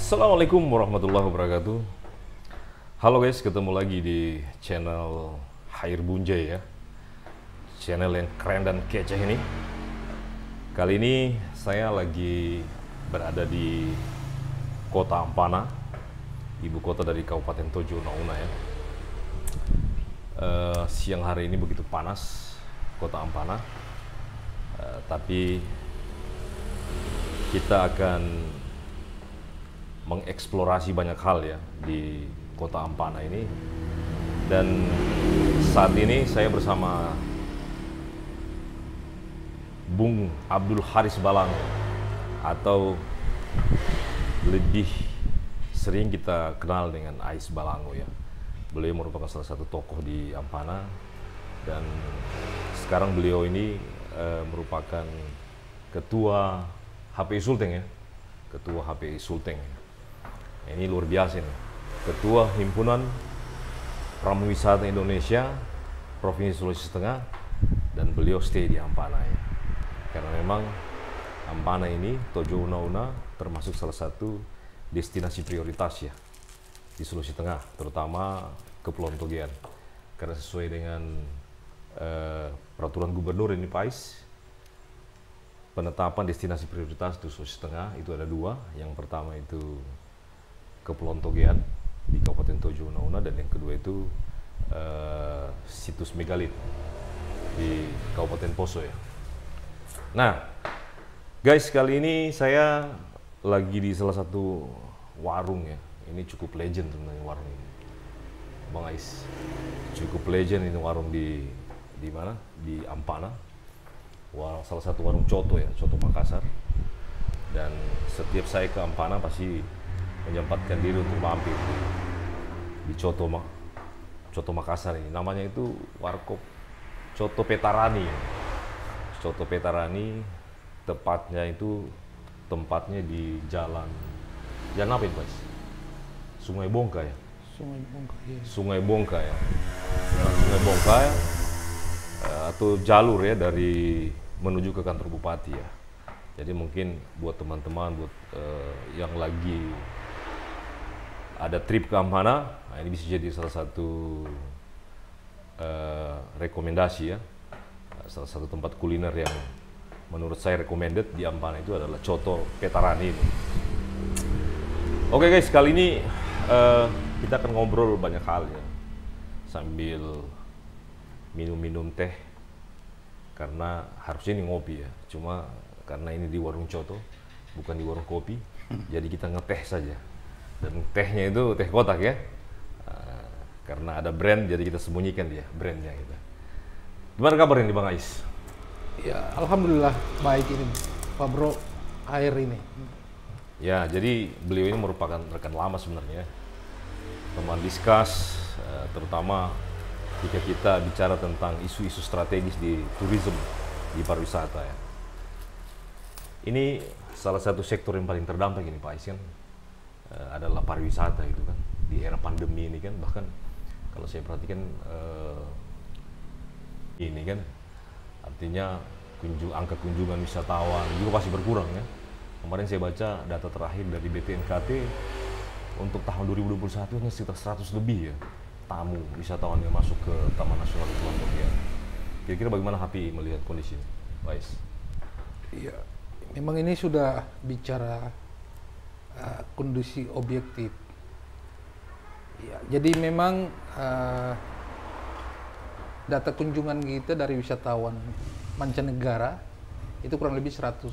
Assalamualaikum warahmatullahi wabarakatuh. Halo guys, ketemu lagi di channel Hair Bunjai ya. Channel yang keren dan kece ini. Kali ini saya lagi berada di Kota Ampana, ibu kota dari Kabupaten Tojo Una ya. Siang hari ini begitu panas Kota Ampana, tapi kita akan mengeksplorasi banyak hal ya di Kota Ampana ini. Dan saat ini saya bersama Bung Abdul Haris Balang, atau lebih sering kita kenal dengan Ais Balango ya. Beliau merupakan salah satu tokoh di Ampana, dan sekarang beliau ini merupakan ketua HPI Sulteng ya, ketua HPI Sulteng. Ini luar biasa nih, ketua Himpunan Pramuwisata Indonesia Provinsi Sulawesi Tengah, dan beliau stay di Ampana ya. Karena memang Ampana ini, Tojo Una termasuk salah satu destinasi prioritas ya di Sulawesi Tengah, terutama Kepulauan Togean. Karena sesuai dengan peraturan gubernur ini Pais, penetapan destinasi prioritas di Sulawesi Tengah itu ada dua. Yang pertama itu Kepulauan Togean di Kabupaten Tojo Una, dan yang kedua itu situs megalit di Kabupaten Poso ya. Nah, guys, kali ini saya lagi di salah satu warung ya. Ini cukup legend sebenarnya warung ini, Bang Ais. Cukup legend ini warung di mana? Di Ampana. Salah satu warung coto ya, coto Makassar. Dan setiap saya ke Ampana pasti menyempatkan diri untuk mampir di Coto Makassar ini. Namanya itu Warkop Coto Petarani. Coto Petarani, tepatnya itu tempatnya di jalan apa itu Mas? Sungai Bongka ya? Sungai Bongka, iya. Sungai Bongka ya. Nah, Sungai Bongka ya, atau jalur ya dari menuju ke kantor bupati ya. Jadi mungkin buat teman-teman, buat yang lagi ada trip ke Ampana, nah ini bisa jadi salah satu rekomendasi ya. Salah satu tempat kuliner yang menurut saya recommended di Ampana itu adalah Coto Petarani ini. Oke guys, kali ini kita akan ngobrol banyak hal ya, sambil minum-minum teh, karena harusnya ini ngopi ya. Cuma karena ini di warung Coto, bukan di warung kopi, jadi kita ngeteh saja. Dan tehnya itu teh kotak ya, karena ada brand, jadi kita sembunyikan dia brandnya gitu. Gimana kabar ini Bang Ais? Ya, alhamdulillah baik ini Pak Bro, air ini. Ya, jadi beliau ini merupakan rekan lama sebenarnya, teman diskus, terutama jika kita bicara tentang isu-isu strategis di tourism, di pariwisata ya. Ini salah satu sektor yang paling terdampak ini Pak Ais kan, adalah pariwisata itu kan, di era pandemi ini kan. Bahkan kalau saya perhatikan ini kan, artinya angka kunjungan wisatawan juga pasti berkurang ya. Kemarin saya baca data terakhir dari BTNKT untuk tahun 2021 hanya sekitar 100 lebih ya tamu wisatawan yang masuk ke Taman Nasional Kepulauan Togean. Kira-kira bagaimana HPI melihat kondisi ini, Pak Ais? Iya, memang ini sudah bicara kondisi objektif. Ya, jadi memang data kunjungan kita dari wisatawan mancanegara itu kurang lebih 100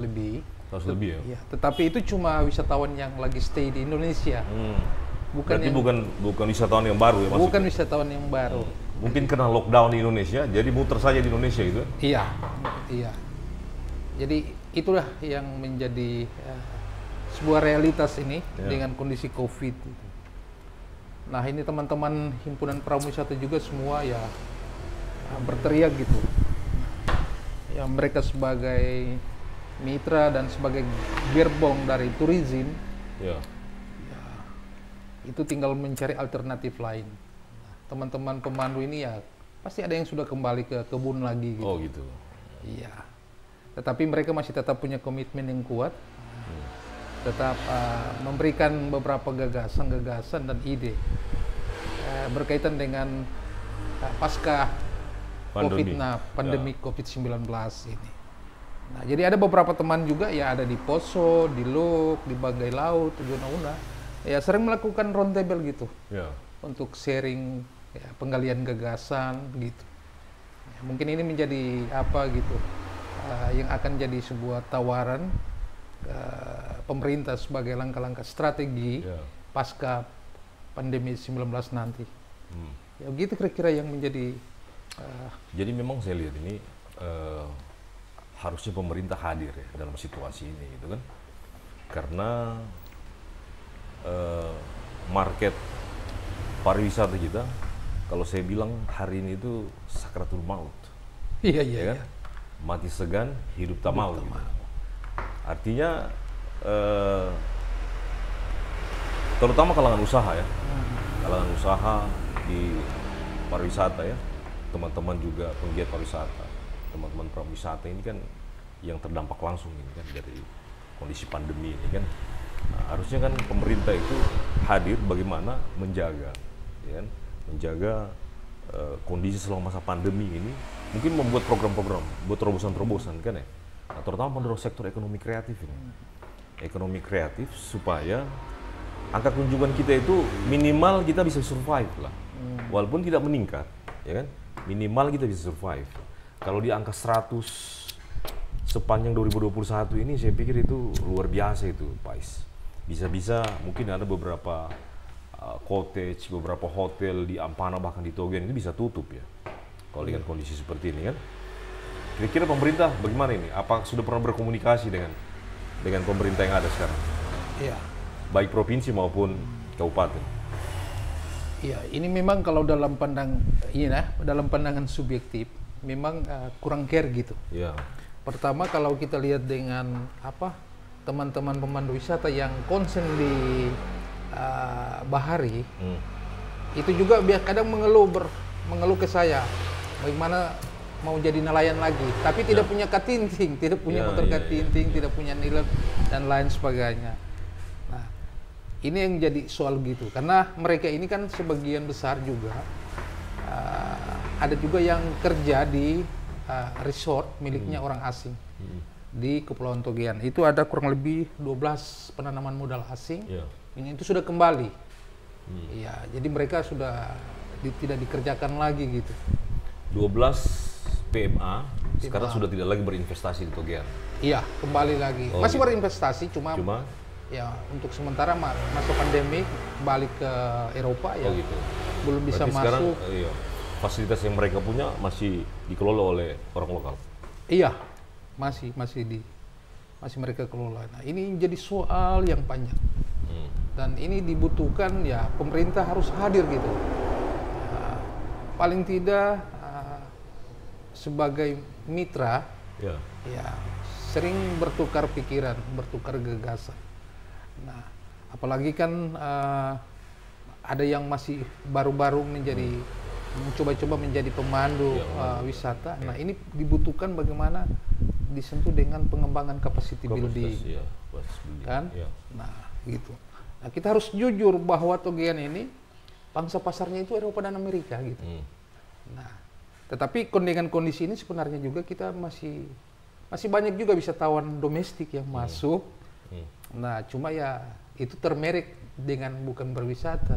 lebih. 100 lebih ya? Ya, tetapi itu cuma wisatawan yang lagi stay di Indonesia. Berarti bukan wisatawan yang baru ya masuk? Bukan wisatawan yang baru. Mungkin kena lockdown di Indonesia, jadi muter saja di Indonesia itu? Iya, iya. Jadi itulah yang menjadi sebuah realitas ini dengan kondisi COVID. Nah, ini teman-teman himpunan pramuwisata juga semua ya berteriak gitu. Ya, mereka sebagai mitra dan sebagai gerbong dari tourism, ya, itu tinggal mencari alternatif lain. Teman-teman pemandu ini ya pasti ada yang sudah kembali ke kebun lagi gitu. Oh gitu. Iya. Tetapi mereka masih tetap punya komitmen yang kuat. tetap memberikan beberapa gagasan dan ide berkaitan dengan pasca pandemi COVID-19 ini. Nah, jadi ada beberapa teman juga ya, ada di Poso, di Luk, di Banggai Laut, di Una-Una, ya sering melakukan roundtable gitu, untuk sharing ya, penggalian gagasan gitu. Ya, mungkin ini menjadi apa gitu, yang akan jadi sebuah tawaran pemerintah sebagai langkah-langkah strategi pasca pandemi 19 nanti. Ya begitu kira-kira yang menjadi. Jadi memang saya lihat ini harusnya pemerintah hadir ya dalam situasi ini gitu kan, karena market pariwisata kita kalau saya bilang hari ini itu sakratul maut. Iya. Kan? Mati segan, hidup tak mau. Gitu. Artinya terutama kalangan usaha ya, kalangan usaha di pariwisata ya, teman-teman juga penggiat pariwisata, teman-teman prawisata ini kan yang terdampak langsung ini kan dari kondisi pandemi ini kan. Nah, harusnya kan pemerintah itu hadir bagaimana menjaga, ya kan? Menjaga kondisi selama masa pandemi ini, mungkin membuat program-program, buat terobosan-terobosan kan ya. Nah, terutama mendorong sektor ekonomi kreatif ini, ekonomi kreatif supaya angka kunjungan kita itu minimal kita bisa survive lah, walaupun tidak meningkat, ya kan? Minimal kita bisa survive. Kalau di angka 100 sepanjang 2021 ini saya pikir itu luar biasa itu, Pais. Bisa-bisa mungkin ada beberapa cottage, beberapa hotel di Ampana bahkan di Togen itu bisa tutup ya. Kalau dengan kondisi seperti ini kan. Kira-kira pemerintah bagaimana ini? Apa sudah pernah berkomunikasi dengan pemerintah yang ada sekarang? Iya. Baik provinsi maupun kabupaten. Iya, ini memang kalau dalam pandangan subjektif memang kurang care gitu. Iya. Pertama kalau kita lihat dengan teman-teman pemandu wisata yang konsen di bahari, itu juga kadang mengeluh ke saya, bagaimana mau jadi nelayan lagi, tapi tidak punya katinting, tidak punya motor katinting, tidak punya nilai dan lain sebagainya. Nah, ini yang jadi soal gitu, karena mereka ini kan sebagian besar juga ada juga yang kerja di resort miliknya orang asing di Kepulauan Togean. Itu ada kurang lebih 12 penanaman modal asing yang itu sudah kembali. Iya, jadi mereka sudah tidak dikerjakan lagi gitu. 12 PMA sekarang sudah tidak lagi berinvestasi di Togean. Iya, kembali lagi. Masih berinvestasi, cuma ya untuk sementara masa pandemi balik ke Eropa ya. Gitu. Belum bisa berarti masuk. Sekarang, fasilitas yang mereka punya masih dikelola oleh orang lokal. Iya, masih mereka kelola. Nah, ini jadi soal yang panjang. Dan ini dibutuhkan ya pemerintah harus hadir gitu. Paling tidak sebagai mitra ya sering bertukar pikiran, bertukar gagasan. Nah, apalagi kan ada yang masih baru-baru mencoba-coba menjadi pemandu wisata. Nah, ini dibutuhkan bagaimana disentuh dengan pengembangan capacity building. Kan? Nah, gitu. Nah, kita harus jujur bahwa Togean ini pangsa pasarnya itu Eropa dan Amerika gitu. Nah, tetapi dengan kondisi ini sebenarnya juga kita masih banyak juga wisatawan domestik yang masuk. Nah, cuma ya itu termerek dengan bukan berwisata,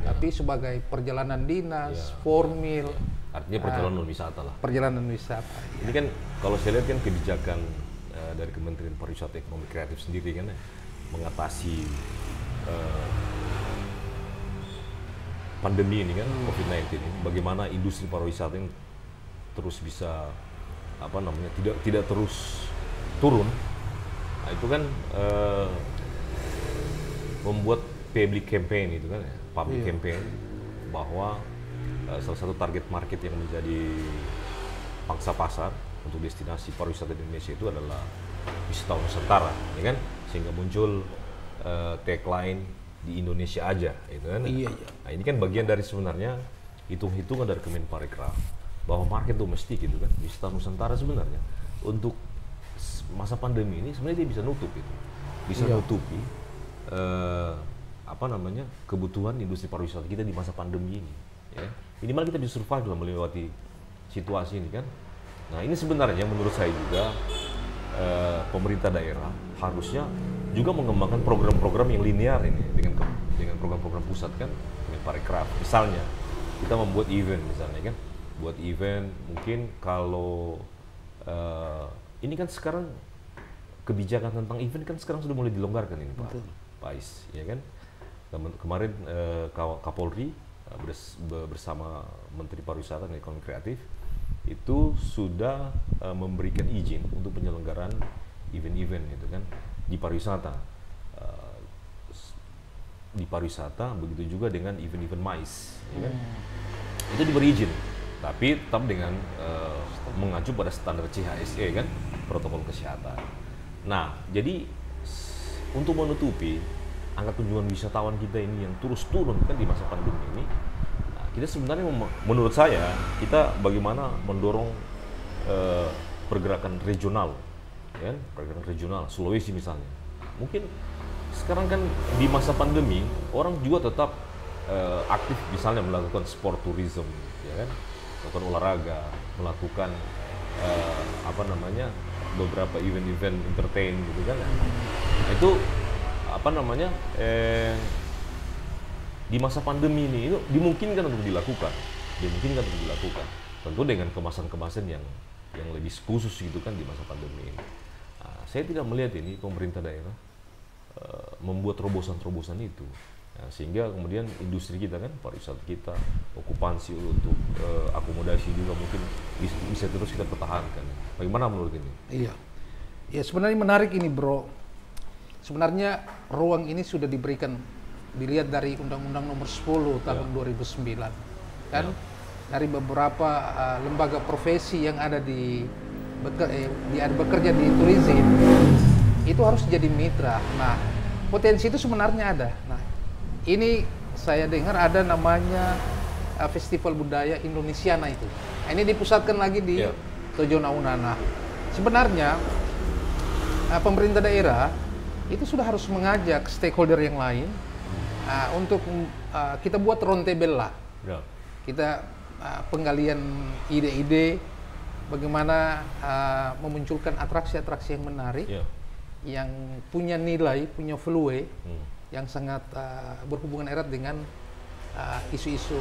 tapi sebagai perjalanan dinas, formil. Artinya perjalanan wisata lah. Perjalanan wisata. Ini kan kalau saya lihat kan kebijakan dari Kementerian Pariwisata Ekonomi Kreatif sendiri kan mengatasi pandemi ini kan, COVID-19 ini, bagaimana industri pariwisata ini terus bisa tidak terus turun. Nah, itu kan membuat public campaign itu kan, public campaign bahwa salah satu target market yang menjadi pangsa pasar untuk destinasi pariwisata di Indonesia itu adalah wisatawan Nusantara, ya kan, sehingga muncul tagline di Indonesia aja, itu kan. Iya. Nah, ini kan bagian dari sebenarnya hitung-hitungan dari Kemenparekraf bahwa market domestik itu kan, wisata Nusantara sebenarnya untuk masa pandemi ini sebenarnya dia bisa nutup itu. bisa nutupi apa namanya kebutuhan industri pariwisata kita di masa pandemi ini. Ya. Minimal kita bisa survive dalam melewati situasi ini kan. Nah ini sebenarnya menurut saya juga pemerintah daerah harusnya juga mengembangkan program-program yang linear ini dengan program-program pusat kan, dengan Parekraf. Misalnya kita membuat event misalnya kan, buat event mungkin kalau ini kan sekarang kebijakan tentang event kan sekarang sudah mulai dilonggarkan ini Pak Ais, ya kan. Kemarin Kapolri bersama Menteri Pariwisata dan Ekonomi Kreatif itu sudah memberikan izin untuk penyelenggaraan event-event gitu kan di pariwisata. Di pariwisata begitu juga dengan event-event MICE, ya kan. Itu diberi izin, tapi tetap dengan mengacu pada standar CHSE kan, protokol kesehatan. Nah, jadi untuk menutupi angka kunjungan wisatawan kita ini yang terus turun kan di masa pandemi ini, nah, kita sebenarnya menurut saya kita bagaimana mendorong pergerakan regional, ya, pergerakan regional Sulawesi misalnya. Mungkin sekarang kan di masa pandemi orang juga tetap aktif misalnya melakukan sport tourism, ya kan, melakukan olahraga, melakukan apa namanya beberapa event-event entertain gitu kan. Nah, itu apa namanya di masa pandemi ini itu dimungkinkan untuk dilakukan, tentu dengan kemasan-kemasan yang lebih khusus gitu kan di masa pandemi ini. Nah, saya tidak melihat ini pemerintah daerah membuat terobosan-terobosan itu, nah, sehingga kemudian industri kita kan, pariwisata kita, okupansi untuk akomodasi juga mungkin bisa terus kita pertahankan. Bagaimana menurut ini? Iya, ya sebenarnya menarik ini bro. Sebenarnya ruang ini sudah diberikan, dilihat dari Undang-Undang Nomor 10 tahun 2009, kan, dari beberapa lembaga profesi yang ada bekerja di tourism, itu harus jadi mitra. Nah, potensi itu sebenarnya ada. Nah, ini saya dengar ada namanya Festival Budaya Indonesiana itu. Nah, ini dipusatkan lagi di Tojo Nauna. Nah, sebenarnya pemerintah daerah itu sudah harus mengajak stakeholder yang lain untuk kita buat roundtable lah. Kita penggalian ide-ide bagaimana memunculkan atraksi-atraksi yang menarik, yang punya nilai, punya value, yang sangat berhubungan erat dengan isu-isu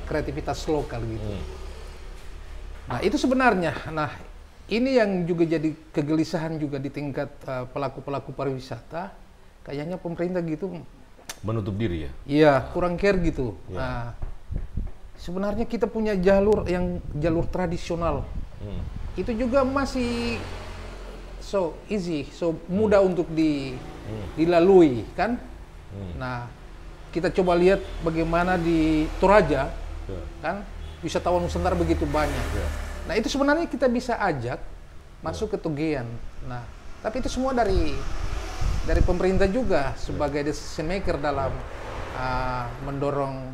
kreativitas lokal gitu. Nah itu sebenarnya, nah ini yang juga jadi kegelisahan juga di tingkat pelaku-pelaku pariwisata, kayaknya pemerintah gitu menutup diri ya? Iya, kurang care gitu. Nah, sebenarnya kita punya jalur tradisional, itu juga masih so easy, so mudah untuk dilalui kan. Nah, kita coba lihat bagaimana di Toraja, kan wisatawan Nusantara begitu banyak. Nah itu sebenarnya kita bisa ajak masuk ke Togean. Nah, tapi itu semua dari pemerintah juga sebagai decision maker dalam mendorong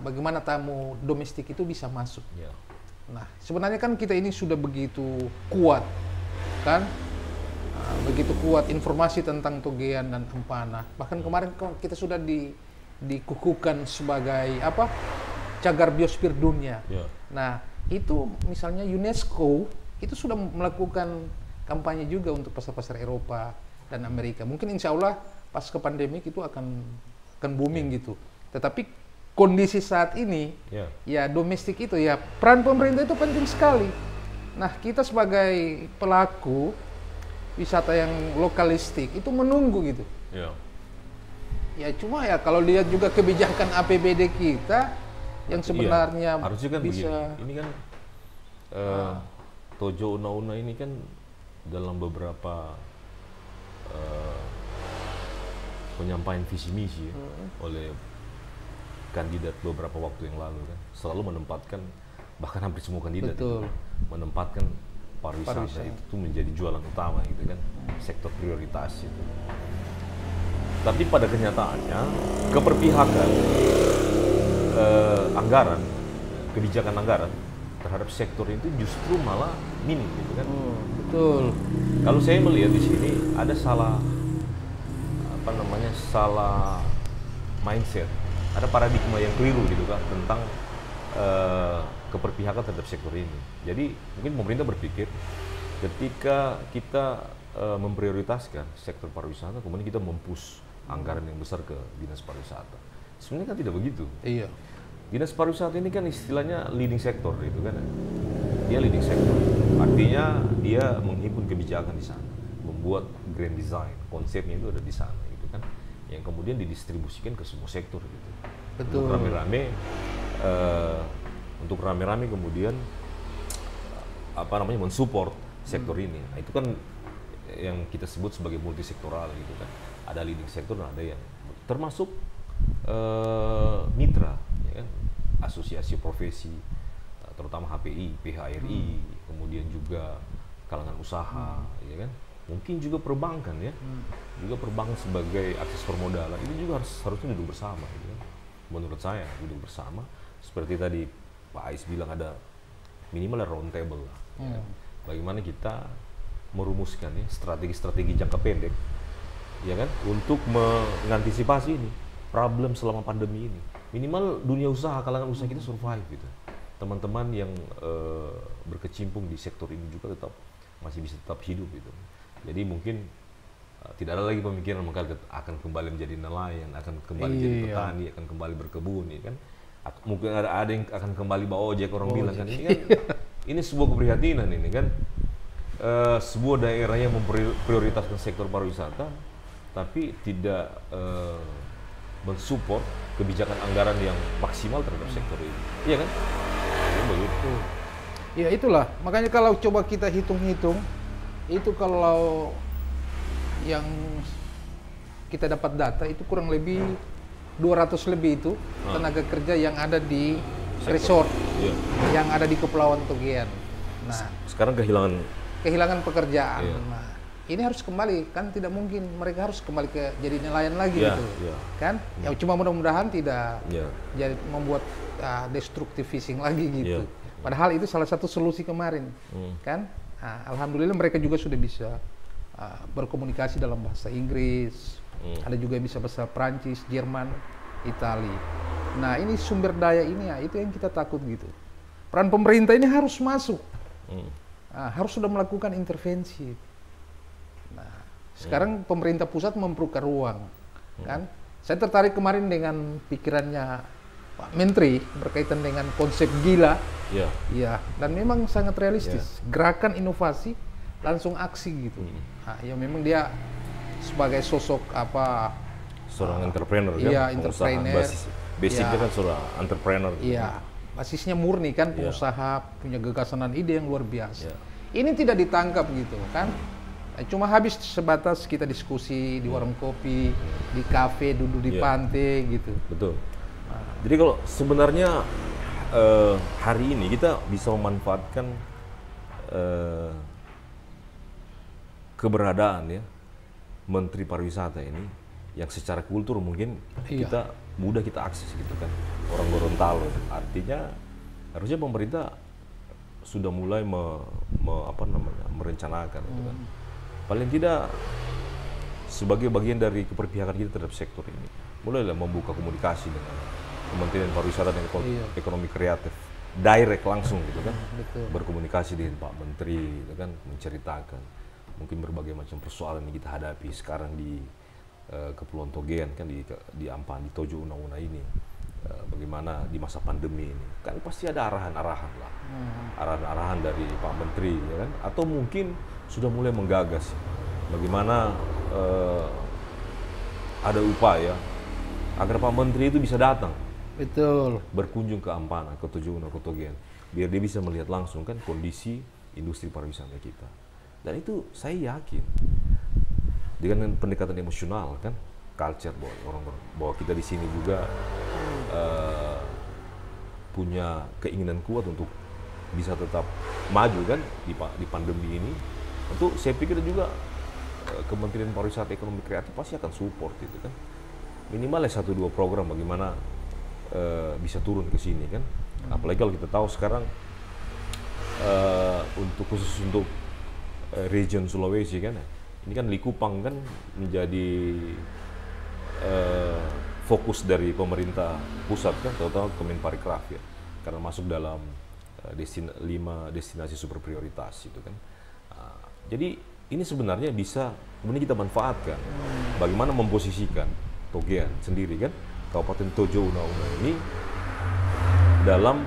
bagaimana tamu domestik itu bisa masuk. Nah, sebenarnya kan kita ini sudah begitu kuat, kan? Begitu kuat informasi tentang Togean dan Ampana. Bahkan kemarin kita sudah dikukuhkan sebagai apa? Cagar biosfer dunia. Nah, itu misalnya UNESCO itu sudah melakukan kampanye juga untuk pasar-pasar Eropa dan Amerika. Mungkin insya Allah pas ke pandemi itu akan booming gitu. Tetapi kondisi saat ini ya domestik itu ya peran pemerintah itu penting sekali. Nah kita sebagai pelaku wisata yang lokalistik itu menunggu gitu. Ya cuma ya kalau lihat juga kebijakan APBD kita yang sebenarnya harusnya kan bisa begini. Ini kan Tojo Una ini kan dalam beberapa penyampaian visi misi oleh kandidat beberapa waktu yang lalu kan selalu menempatkan, bahkan hampir semua kandidat itu, menempatkan pariwisata itu menjadi jualan utama gitu kan, sektor prioritas itu. Tapi pada kenyataannya keberpihakan anggaran, kebijakan anggaran terhadap sektor itu justru malah minim gitu kan. Betul. Kalau saya melihat di sini ada salah apa namanya salah mindset, ada paradigma yang keliru gitu kan tentang keberpihakan terhadap sektor ini. Jadi mungkin pemerintah berpikir ketika kita memprioritaskan sektor pariwisata, kemudian kita mempush anggaran yang besar ke dinas pariwisata. Sebenarnya kan tidak begitu. Iya. Dinas pariwisata ini kan istilahnya leading sector gitu kan. Dia leading sector. Artinya dia menghimpun kebijakan di sana, membuat grand design, konsepnya itu ada di sana gitu kan. Yang kemudian didistribusikan ke semua sektor gitu. Betul. Untuk rame-rame kemudian apa namanya mensupport sektor ini. Nah, itu kan yang kita sebut sebagai multisektoral gitu kan. Ada leading sektor dan ada yang termasuk mitra, ya kan? Asosiasi profesi, terutama HPI, PHRI, kemudian juga kalangan usaha, ya kan? Mungkin juga perbankan ya, juga perbankan sebagai akses permodalan itu juga harusnya duduk bersama, gitu kan? Menurut saya duduk bersama. Seperti tadi Pak Ais bilang ada minimal round table lah. Ya kan? Bagaimana kita merumuskan ya strategi-strategi jangka pendek, ya kan, untuk mengantisipasi ini problem selama pandemi ini. Minimal dunia usaha, kalangan usaha kita survive gitu. Teman-teman yang berkecimpung di sektor ini juga masih bisa tetap hidup gitu. Jadi mungkin tidak ada lagi pemikiran maka akan kembali menjadi nelayan, akan kembali jadi petani, akan kembali berkebun, ya kan. Mungkin ada yang akan kembali bawa ojek, orang bilang kan ini kan ini sebuah keprihatinan ini kan. Sebuah daerah yang memprioritaskan sektor pariwisata tapi tidak mensupport kebijakan anggaran yang maksimal terhadap sektor ini, iya kan? Ya, begitu. Ya itulah, makanya kalau coba kita hitung-hitung, itu kalau yang kita dapat data itu kurang lebih 200 lebih itu tenaga kerja yang ada di resort, yang ada di Kepulauan Togean. Nah, sekarang kehilangan pekerjaan. Nah, ini harus kembali, kan tidak mungkin mereka harus kembali ke jadi nelayan lagi gitu, kan? Ya cuma mudah-mudahan tidak jadi membuat destructive fishing lagi gitu. Padahal itu salah satu solusi kemarin, kan? Nah, alhamdulillah mereka juga sudah bisa berkomunikasi dalam bahasa Inggris, ada juga yang bisa bahasa Prancis, Jerman, Itali. Nah ini sumber daya ini ya, itu yang kita takut gitu. Peran pemerintah ini harus masuk. Harus sudah melakukan intervensi. Nah, sekarang pemerintah pusat membuka ruang, kan? Saya tertarik kemarin dengan pikirannya Pak Menteri berkaitan dengan konsep gila, ya, dan memang sangat realistis. Gerakan inovasi langsung aksi gitu. Nah, ya memang dia sebagai sosok seorang entrepreneur kan? Iya, entrepreneur. Basicnya kan seorang entrepreneur. Iya. Basisnya murni kan, pengusaha, punya gagasan dan ide yang luar biasa. Ini tidak ditangkap gitu kan. Cuma habis sebatas kita diskusi di warung kopi, di kafe, duduk di pantai gitu. Betul. Jadi kalau sebenarnya hari ini kita bisa memanfaatkan keberadaan ya Menteri Pariwisata ini yang secara kultur mungkin kita mudah kita akses gitu kan, orang Gorontalo. Artinya harusnya pemerintah sudah mulai merencanakan gitu kan. Paling tidak sebagai bagian dari keberpihakan kita terhadap sektor ini, mulailah membuka komunikasi dengan Kementerian Pariwisata dan Ekonomi Kreatif, direct langsung gitu kan, berkomunikasi dengan Pak Menteri gitu kan, menceritakan mungkin berbagai macam persoalan yang kita hadapi sekarang di Kepulauan Togean kan, di Ampang, di Tojo Una-Una ini, bagaimana di masa pandemi ini kan pasti ada arahan-arahan lah, arahan-arahan dari Pak Menteri ya kan, atau mungkin sudah mulai menggagas bagaimana ada upaya agar Pak Menteri itu bisa datang, berkunjung ke Ampana, ke Tojo Una, ke Togean, biar dia bisa melihat langsung kan kondisi industri pariwisata kita. Dan itu saya yakin dengan pendekatan emosional kan, culture bahwa kita di sini juga punya keinginan kuat untuk bisa tetap maju kan di pandemi ini. Tentu saya pikir juga Kementerian Pariwisata Ekonomi Kreatif pasti akan support itu kan. Minimal 1-2 program bagaimana bisa turun ke sini kan. Apalagi kalau kita tahu sekarang khusus untuk region Sulawesi kan, ini kan Likupang kan menjadi fokus dari pemerintah pusat kan, terutama Kemenparekraf ya, karena masuk dalam 5 destinasi super prioritas itu kan. Jadi ini sebenarnya bisa kemudian kita manfaatkan. Bagaimana memposisikan Togean sendiri kan, Kabupaten Tojo Una-Una ini dalam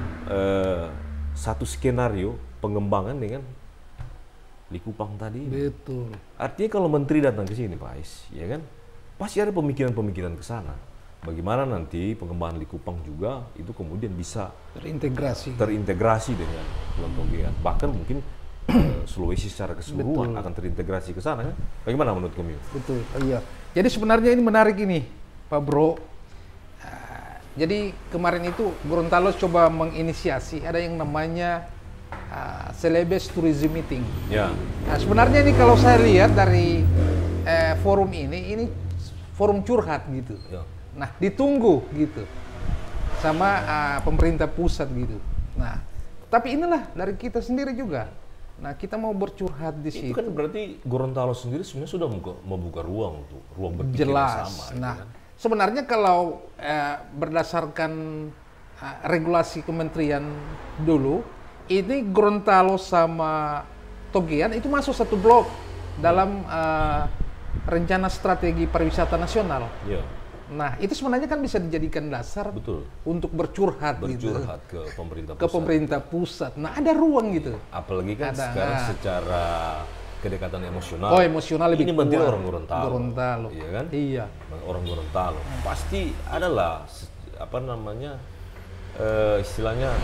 satu skenario pengembangan dengan Likupang tadi. Betul. Artinya kalau menteri datang ke sini, Pak Ais, ya kan, pasti ada pemikiran-pemikiran ke sana. Bagaimana nanti pengembangan Likupang juga itu kemudian bisa terintegrasi dengan Pulau Togean. Bahkan mungkin Sulawesi secara keseluruhan akan terintegrasi ke sana kan? Bagaimana menurut Komio? Betul, iya. Jadi sebenarnya ini menarik ini, Pak Bro. Jadi kemarin itu Gorontalo coba menginisiasi ada yang namanya Celebes Tourism Meeting. Ya. Nah, sebenarnya ini kalau saya lihat dari forum ini forum curhat gitu. Ya. Nah, ditunggu gitu sama pemerintah pusat gitu. Nah, tapi inilah dari kita sendiri juga. Nah, kita mau bercurhat di situ. Itu kan berarti Gorontalo sendiri sebenarnya sudah membuka ruang untuk ruang berpikir yang sama. Nah, gitu kan? sebenarnya kalau berdasarkan regulasi kementerian dulu, ini Gorontalo sama Togean itu masuk satu blok dalam rencana strategi pariwisata nasional. Ya. Nah, itu sebenarnya kan bisa dijadikan dasar untuk bercurhat gitu. Ke pemerintah pusat. Ke pemerintah pusat. Nah, ada ruang gitu. Apalagi kan sekarang secara kedekatan emosional. Oh, emosional lebih ini kuat. menteri orang Gorontalo. Gorontalo. Iya kan? Iya. Orang Gorontalo. Pasti adalah apa namanya istilahnya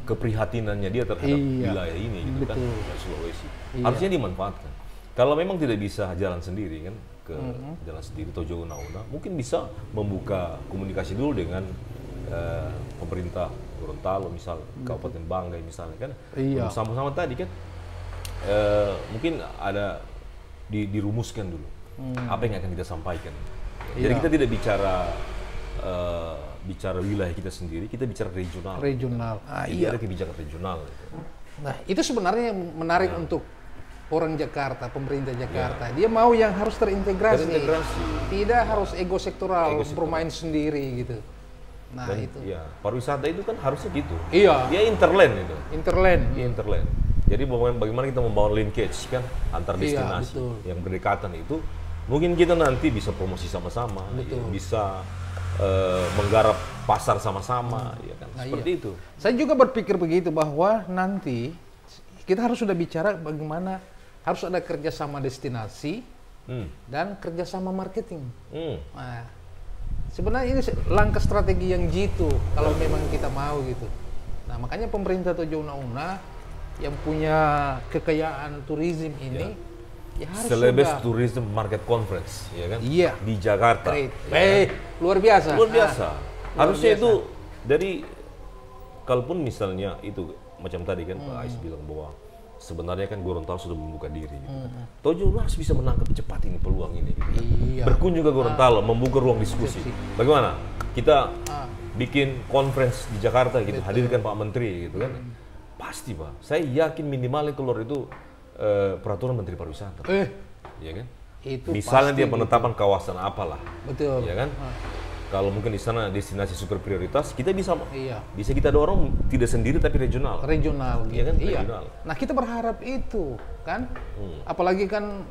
keprihatinannya dia terhadap wilayah ini gitu kan, Sulawesi. Harusnya dimanfaatkan. Kalau memang tidak bisa jalan sendiri kan ke jalan sendiri Tojo Una-Una, mungkin bisa membuka komunikasi dulu dengan pemerintah Gorontalo, misal Kabupaten Banggai misalnya kan, sama-sama tadi kan mungkin ada dirumuskan dulu apa yang akan kita sampaikan. Jadi kita tidak bicara wilayah kita sendiri, kita bicara regional. Jadi ada kebijakan regional. Nah, itu sebenarnya yang menarik untuk orang Jakarta, pemerintah Jakarta. Dia mau yang harus terintegrasi. Tidak harus ego sektoral, bermain sendiri gitu. Nah, dan itu. Ya, pariwisata itu kan harusnya gitu. Iya. Dia interland itu. Interland. Jadi bagaimana kita membangun linkage kan antar destinasi yang berdekatan itu, mungkin kita nanti bisa promosi sama-sama, bisa menggarap pasar sama-sama, ya kan? Seperti itu. Saya juga berpikir begitu bahwa nanti kita harus sudah bicara bagaimana harus ada kerjasama destinasi dan kerjasama marketing. Nah, sebenarnya ini langkah strategi yang jitu kalau memang kita mau gitu. Nah, makanya pemerintah Tojo Una-Una yang punya kekayaan turisme ini ya harus Celebes Tourism Market Conference, ya kan? Iya. Di Jakarta. Luar biasa. Luar biasa. Harusnya itu dari, kalaupun misalnya itu macam tadi kan Pak Ais bilang bahwa sebenarnya kan Gorontalo sudah membuka diri. Gitu. Tojo harus bisa menangkap cepat ini peluang ini. Gitu. Berkunjung ke Gorontalo, membuka ruang diskusi. Bagaimana kita bikin conference di Jakarta gitu, hadirkan Pak Menteri gitu kan? Pasti Pak. Saya yakin minimal yang keluar itu peraturan Menteri Pariwisata. Ya kan? Itu misalnya dia penetapan kawasan apalah. Betul. Ya kan? Kalau mungkin di sana destinasi super prioritas, kita bisa kita dorong tidak sendiri tapi regional. Regional, iya kan? Regional. Nah, kita berharap itu kan, apalagi kan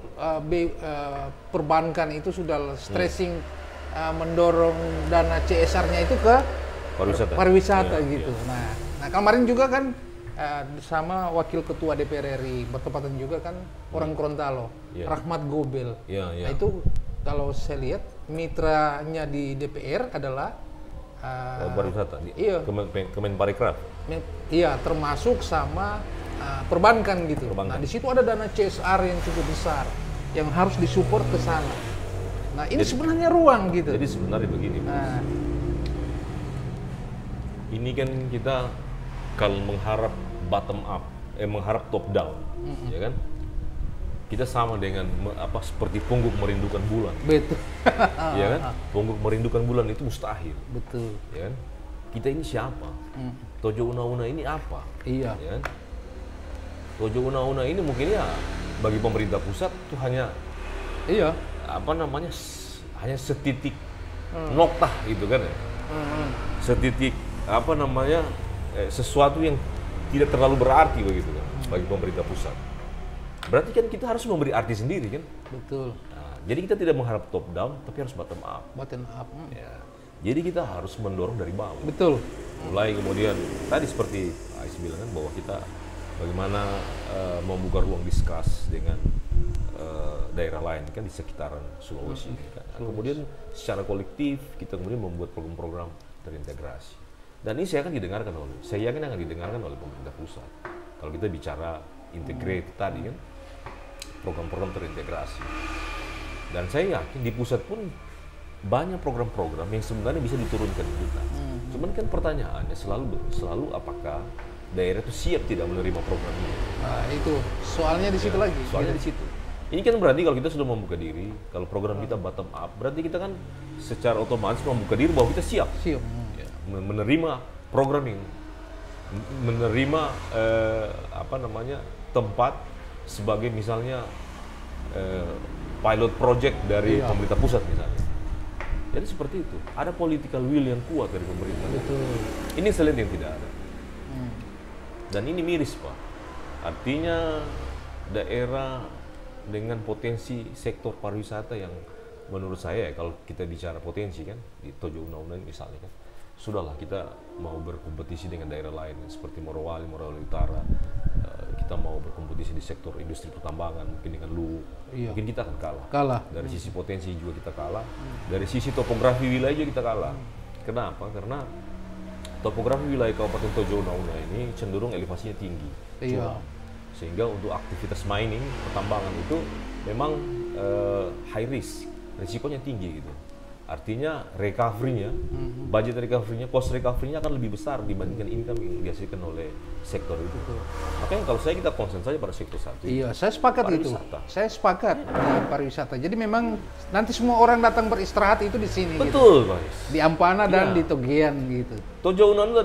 perbankan itu sudah stressing mendorong dana CSR-nya itu ke pariwisata gitu. Nah kemarin juga kan sama Wakil Ketua DPR RI bertepatan juga kan orang Gorontalo, Rahmat Gobel. Nah, itu kalau saya lihat mitranya di DPR adalah pariwisata. Kemenparekraf. Iya, termasuk sama perbankan gitu. Nah, di situ ada dana CSR yang cukup besar yang harus disupport ke sana. Nah, ini sebenarnya ruang gitu. Jadi sebenarnya begini, ini kan kita kalau mengharap bottom up, mengharap top down, ya kan? Kita sama dengan seperti pungguk merindukan bulan. Betul. Ya kan? Pungguk merindukan bulan itu mustahil. Betul. Ya kan? Kita ini siapa? Tojo Una-Una ini apa? Iya. Ya kan? Tojo Una-Una ini mungkin ya bagi pemerintah pusat itu hanya hanya setitik noktah gitu kan ya. Setitik apa namanya sesuatu yang tidak terlalu berarti begitu kan bagi pemerintah pusat. Berarti kan kita harus memberi arti sendiri kan. Betul. Nah, jadi kita tidak mengharap top down tapi harus bottom up. Bottom up. Ya. Jadi kita harus mendorong dari bawah. Betul. Mulai kemudian tadi seperti Ais bilang kan bahwa kita bagaimana membuka ruang diskus dengan daerah lain kan di sekitaran Sulawesi. Kan. Kemudian secara kolektif kita kemudian membuat program-program terintegrasi. Dan ini saya yakin akan didengarkan oleh pemerintah pusat. Kalau kita bicara integrate tadi kan, program-program terintegrasi. Dan saya yakin di pusat pun banyak program-program yang sebenarnya bisa diturunkan ke kita. Cuman kan pertanyaannya selalu apakah daerah itu siap tidak menerima program ini? Nah, itu soalnya di situ lagi. Soalnya di situ. Ini kan berarti kalau kita sudah membuka diri, kalau program kita bottom up, berarti kita kan secara otomatis membuka diri bahwa kita siap. Siap. Ya, menerima program ini, menerima tempat sebagai misalnya pilot project dari pemerintah pusat misalnya. Jadi seperti itu. Ada political will yang kuat dari pemerintah. Betul. Ini selain yang tidak ada. Dan ini miris Pak. Artinya daerah dengan potensi sektor pariwisata yang menurut saya kalau kita bicara potensi kan di Tojo Una-Una misalnya kan sudahlah kita mau berkompetisi dengan daerah lain seperti Morowali Utara, kita mau berkompetisi di sektor industri pertambangan mungkin dengan mungkin kita akan kalah. Dari sisi potensi juga kita kalah, dari sisi topografi wilayah juga kita kalah. Kenapa? Karena topografi wilayah Kabupaten Tojo Una-Una ini cenderung elevasinya tinggi, sehingga untuk aktivitas mining pertambangan itu memang high risk, risikonya tinggi gitu. Artinya recovery-nya, budget recovery-nya, cost recovery-nya akan lebih besar dibandingkan income yang dihasilkan oleh sektor itu. Makanya kalau kita concern saja pada sektor satu. Iya, saya sepakat itu. Saya sepakat pariwisata. Jadi memang nanti semua orang datang beristirahat itu di sini. Betul, Pak. Di Ampana dan di Togean gitu. Tojo Una-Una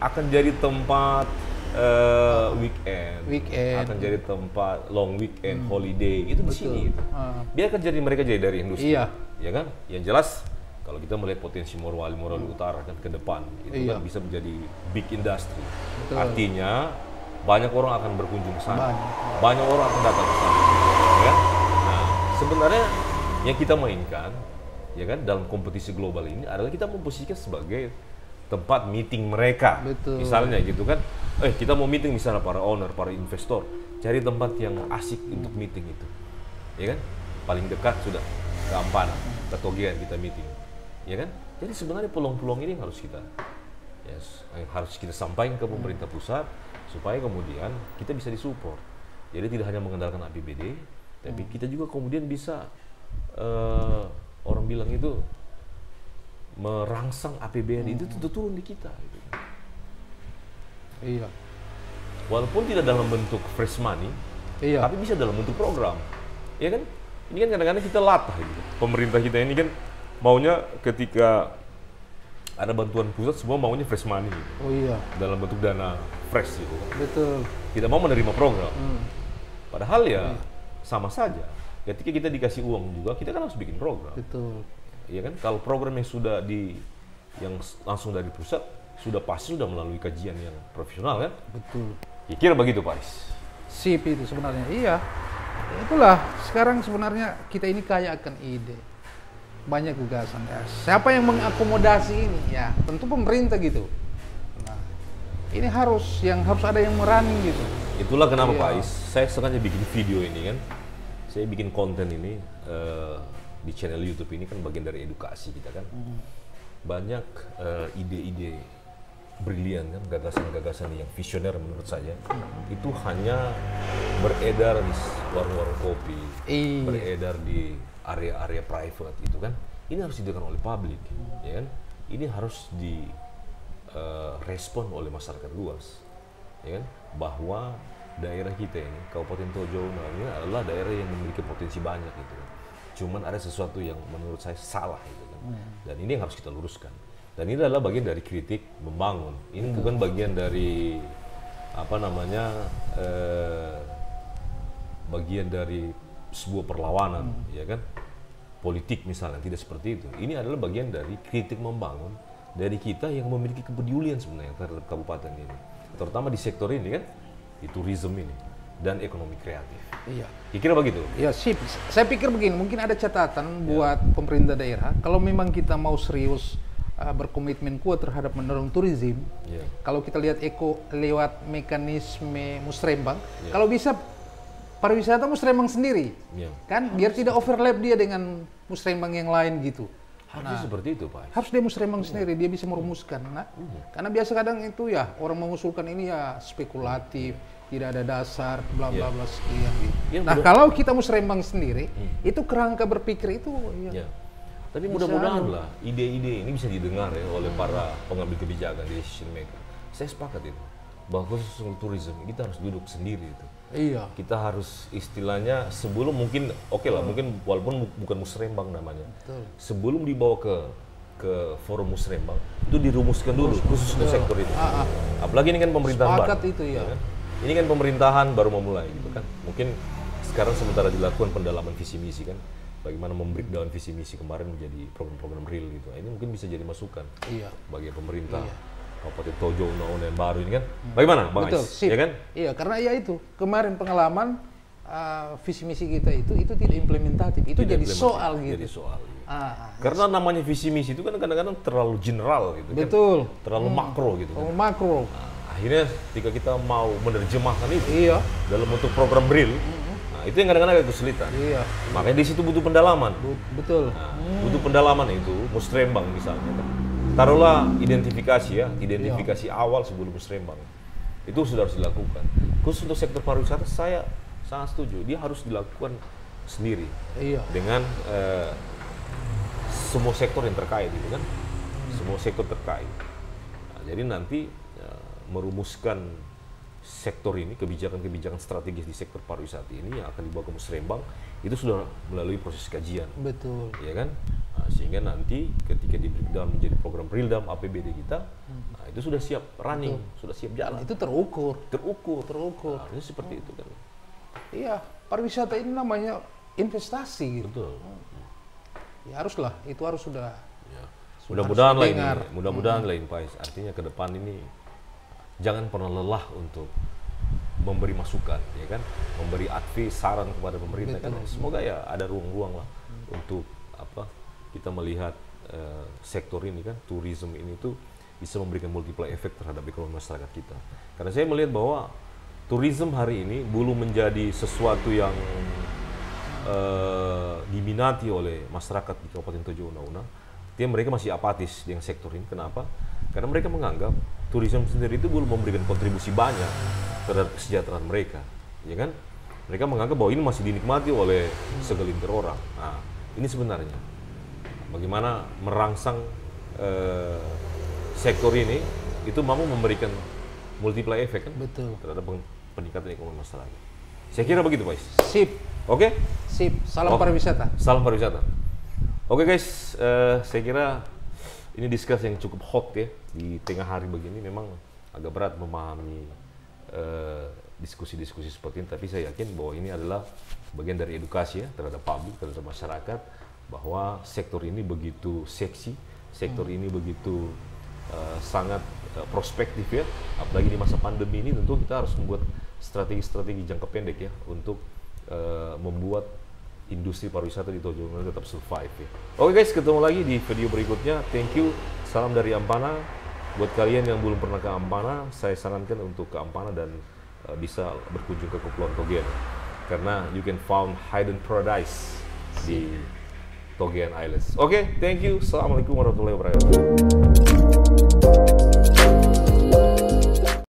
akan jadi tempat weekend, akan jadi tempat long weekend, holiday itu di sini. Gitu. Dia akan mereka jadi dari industri. Ya kan? Yang jelas kalau kita melihat potensi Morowali Utara kan ke depan itu kan bisa menjadi big industry. Artinya banyak orang akan berkunjung ke sana. Banyak orang akan datang ke sana. Ya? Nah, sebenarnya yang kita mainkan ya kan dalam kompetisi global ini adalah kita memposisikan sebagai tempat meeting mereka. Misalnya gitu kan. Kita mau meeting misalnya para owner, para investor, cari tempat yang asik untuk meeting itu. Ya kan? Paling dekat sudah ke Ampana, ke Togean kita meeting, ya kan? Jadi sebenarnya peluang-peluang ini yang harus kita sampaikan ke pemerintah pusat supaya kemudian kita bisa disupport. Jadi tidak hanya mengandalkan APBD, tapi kita juga kemudian bisa orang bilang itu merangsang APBN itu turun di kita. Gitu. Iya. Walaupun tidak dalam bentuk fresh money, tapi bisa dalam bentuk program, ya kan? Ini kan kadang-kadang kita latah gitu. Pemerintah kita ini kan maunya ketika ada bantuan pusat semua maunya fresh money gitu. Dalam bentuk dana fresh gitu. Betul. Tidak mau menerima program. Padahal sama saja. Ketika kita dikasih uang juga kita kan harus bikin program. Betul. Iya kan? Kalau program yang yang langsung dari pusat pasti sudah melalui kajian yang profesional kan? Betul. Kira begitu Pak Aris. Sip itu sebenarnya. Iya. Itulah sekarang sebenarnya kita ini kaya akan ide, banyak gagasan ya. Siapa yang mengakomodasi ini? Ya tentu pemerintah gitu. Nah, ini harus ada yang merani gitu. Itulah kenapa Pak Ais, saya sengaja bikin video ini kan. Saya bikin konten ini di channel YouTube ini kan bagian dari edukasi kita kan. Banyak ide-ide brilian kan, gagasan-gagasan yang visioner menurut saya itu hanya beredar di warung-warung kopi, beredar di area-area private itu kan. Ini harus didengar oleh publik, ya kan? Ini harus direspon oleh masyarakat luas, ya kan? Bahwa daerah kita ini, Kabupaten Tojo ini adalah daerah yang memiliki potensi banyak gitu kan. Cuman ada sesuatu yang menurut saya salah gitu kan. Dan ini yang harus kita luruskan. Dan ini adalah bagian dari kritik membangun. Ini bukan bagian dari bagian dari sebuah perlawanan, ya kan? politik misalnya, tidak seperti itu. Ini adalah bagian dari kritik membangun dari kita yang memiliki kepedulian sebenarnya terhadap kabupaten ini. Terutama di sektor ini kan, di tourism ini dan ekonomi kreatif. Iya. Kira begitu? Ya sip. Saya pikir begini, mungkin ada catatan buat pemerintah daerah. Kalau memang kita mau serius berkomitmen kuat terhadap mendorong turisme, kalau kita lihat lewat mekanisme musrembang, kalau bisa pariwisata musrembang sendiri, kan biar tidak overlap dia dengan musrembang yang lain gitu. Harusnya seperti itu, Pak. Harus dia musrembang sendiri, dia bisa merumuskan. Karena biasa kadang itu ya orang mengusulkan ini ya spekulatif, tidak ada dasar, bla bla bla sekian gitu. Nah kalau kita musrembang sendiri, itu kerangka berpikir itu. Tapi mudah-mudahan lah ide-ide ini bisa didengar ya oleh para pengambil kebijakan, decision maker. Saya sepakat itu, bahwa khusus untuk tourism kita harus duduk sendiri itu. Iya. Kita harus istilahnya sebelum mungkin lah mungkin walaupun bukan musrembang namanya. Betul. Sebelum dibawa ke forum musrembang itu dirumuskan dulu khusus untuk sektor itu. Apalagi ini kan pemerintahan Sepakat baru. itu ya. Kan? Ini kan pemerintahan baru memulai gitu kan. Mungkin sekarang sementara dilakukan pendalaman visi misi kan. Bagaimana membreakdown visi misi kemarin menjadi program-program real gitu. Ini mungkin bisa jadi masukan bagi pemerintah. Kabupaten Tojo undang-undang yang baru ini kan, bagaimana Bang Ais? Betul, Ya kan? Iya, karena ya itu kemarin pengalaman visi misi kita itu tidak implementatif, itu jadi soal gitu. Jadi soal. Karena namanya visi misi itu kan kadang-kadang terlalu general gitu. Betul. Kan? Terlalu makro gitu. Terlalu makro. Akhirnya ketika kita mau menerjemahkan itu dalam bentuk program real, itu yang kadang-kadang agak kesulitan. Iya. Makanya di situ butuh pendalaman. Betul. Butuh pendalaman itu, musrembang misalnya kan. Taruhlah identifikasi awal sebelum musrembang. Itu sudah harus dilakukan. Khusus untuk sektor pariwisata saya sangat setuju. Dia harus dilakukan sendiri. Iya. Dengan semua sektor yang terkait gitu kan. Semua sektor terkait. Nah, jadi nanti merumuskan sektor ini, kebijakan-kebijakan strategis di sektor pariwisata ini yang akan dibawa ke musrembang itu sudah melalui proses kajian. Betul. Ya kan? Nah, sehingga nanti ketika di breakdown menjadi program real dalam APBD kita, nah, itu sudah siap running, sudah siap jalan. Itu terukur. Nah, ini seperti itu kan. Iya, pariwisata ini namanya investasi gitu. Betul. Ya haruslah, itu harus sudah. Ya. Mudah-mudahan lain Pak Ais. Artinya ke depan ini jangan pernah lelah untuk memberi masukan, ya kan, memberi advice, saran kepada pemerintah. Kan? Semoga ya ada ruang-ruang lah untuk kita melihat sektor ini kan, tourism ini tuh bisa memberikan multiplier efek terhadap ekonomi masyarakat kita. Karena saya melihat bahwa tourism hari ini belum menjadi sesuatu yang diminati oleh masyarakat di Kabupaten Tojo Una-Una. Mereka masih apatis dengan sektor ini. Kenapa? Karena mereka menganggap tourism sendiri itu belum memberikan kontribusi banyak terhadap kesejahteraan mereka, ya kan? Mereka menganggap bahwa ini masih dinikmati oleh segelintir orang. Nah, ini sebenarnya bagaimana merangsang sektor ini itu mampu memberikan multiplier efek kan? Betul. Terhadap peningkatan ekonomi masyarakat. Saya kira begitu, Pak Ais. Sip. Oke? Sip. Salam pariwisata. Salam pariwisata. Oke guys, saya kira ini diskusi yang cukup hot ya di tengah hari begini. Memang agak berat memahami diskusi-diskusi seperti ini, tapi saya yakin bahwa ini adalah bagian dari edukasi ya terhadap publik, terhadap masyarakat, bahwa sektor ini begitu seksi, sektor ini begitu sangat prospektif ya, apalagi di masa pandemi ini. Tentu kita harus membuat strategi-strategi jangka pendek ya untuk membuat industri pariwisata di Tojo Una tetap survive ya. Oke guys, ketemu lagi di video berikutnya. Thank you, salam dari Ampana. Buat kalian yang belum pernah ke Ampana, saya sarankan untuk ke Ampana dan bisa berkunjung ke Kepulauan Togean, karena you can found hidden paradise di Togean Islands. Oke, thank you. Assalamualaikum warahmatullahi wabarakatuh.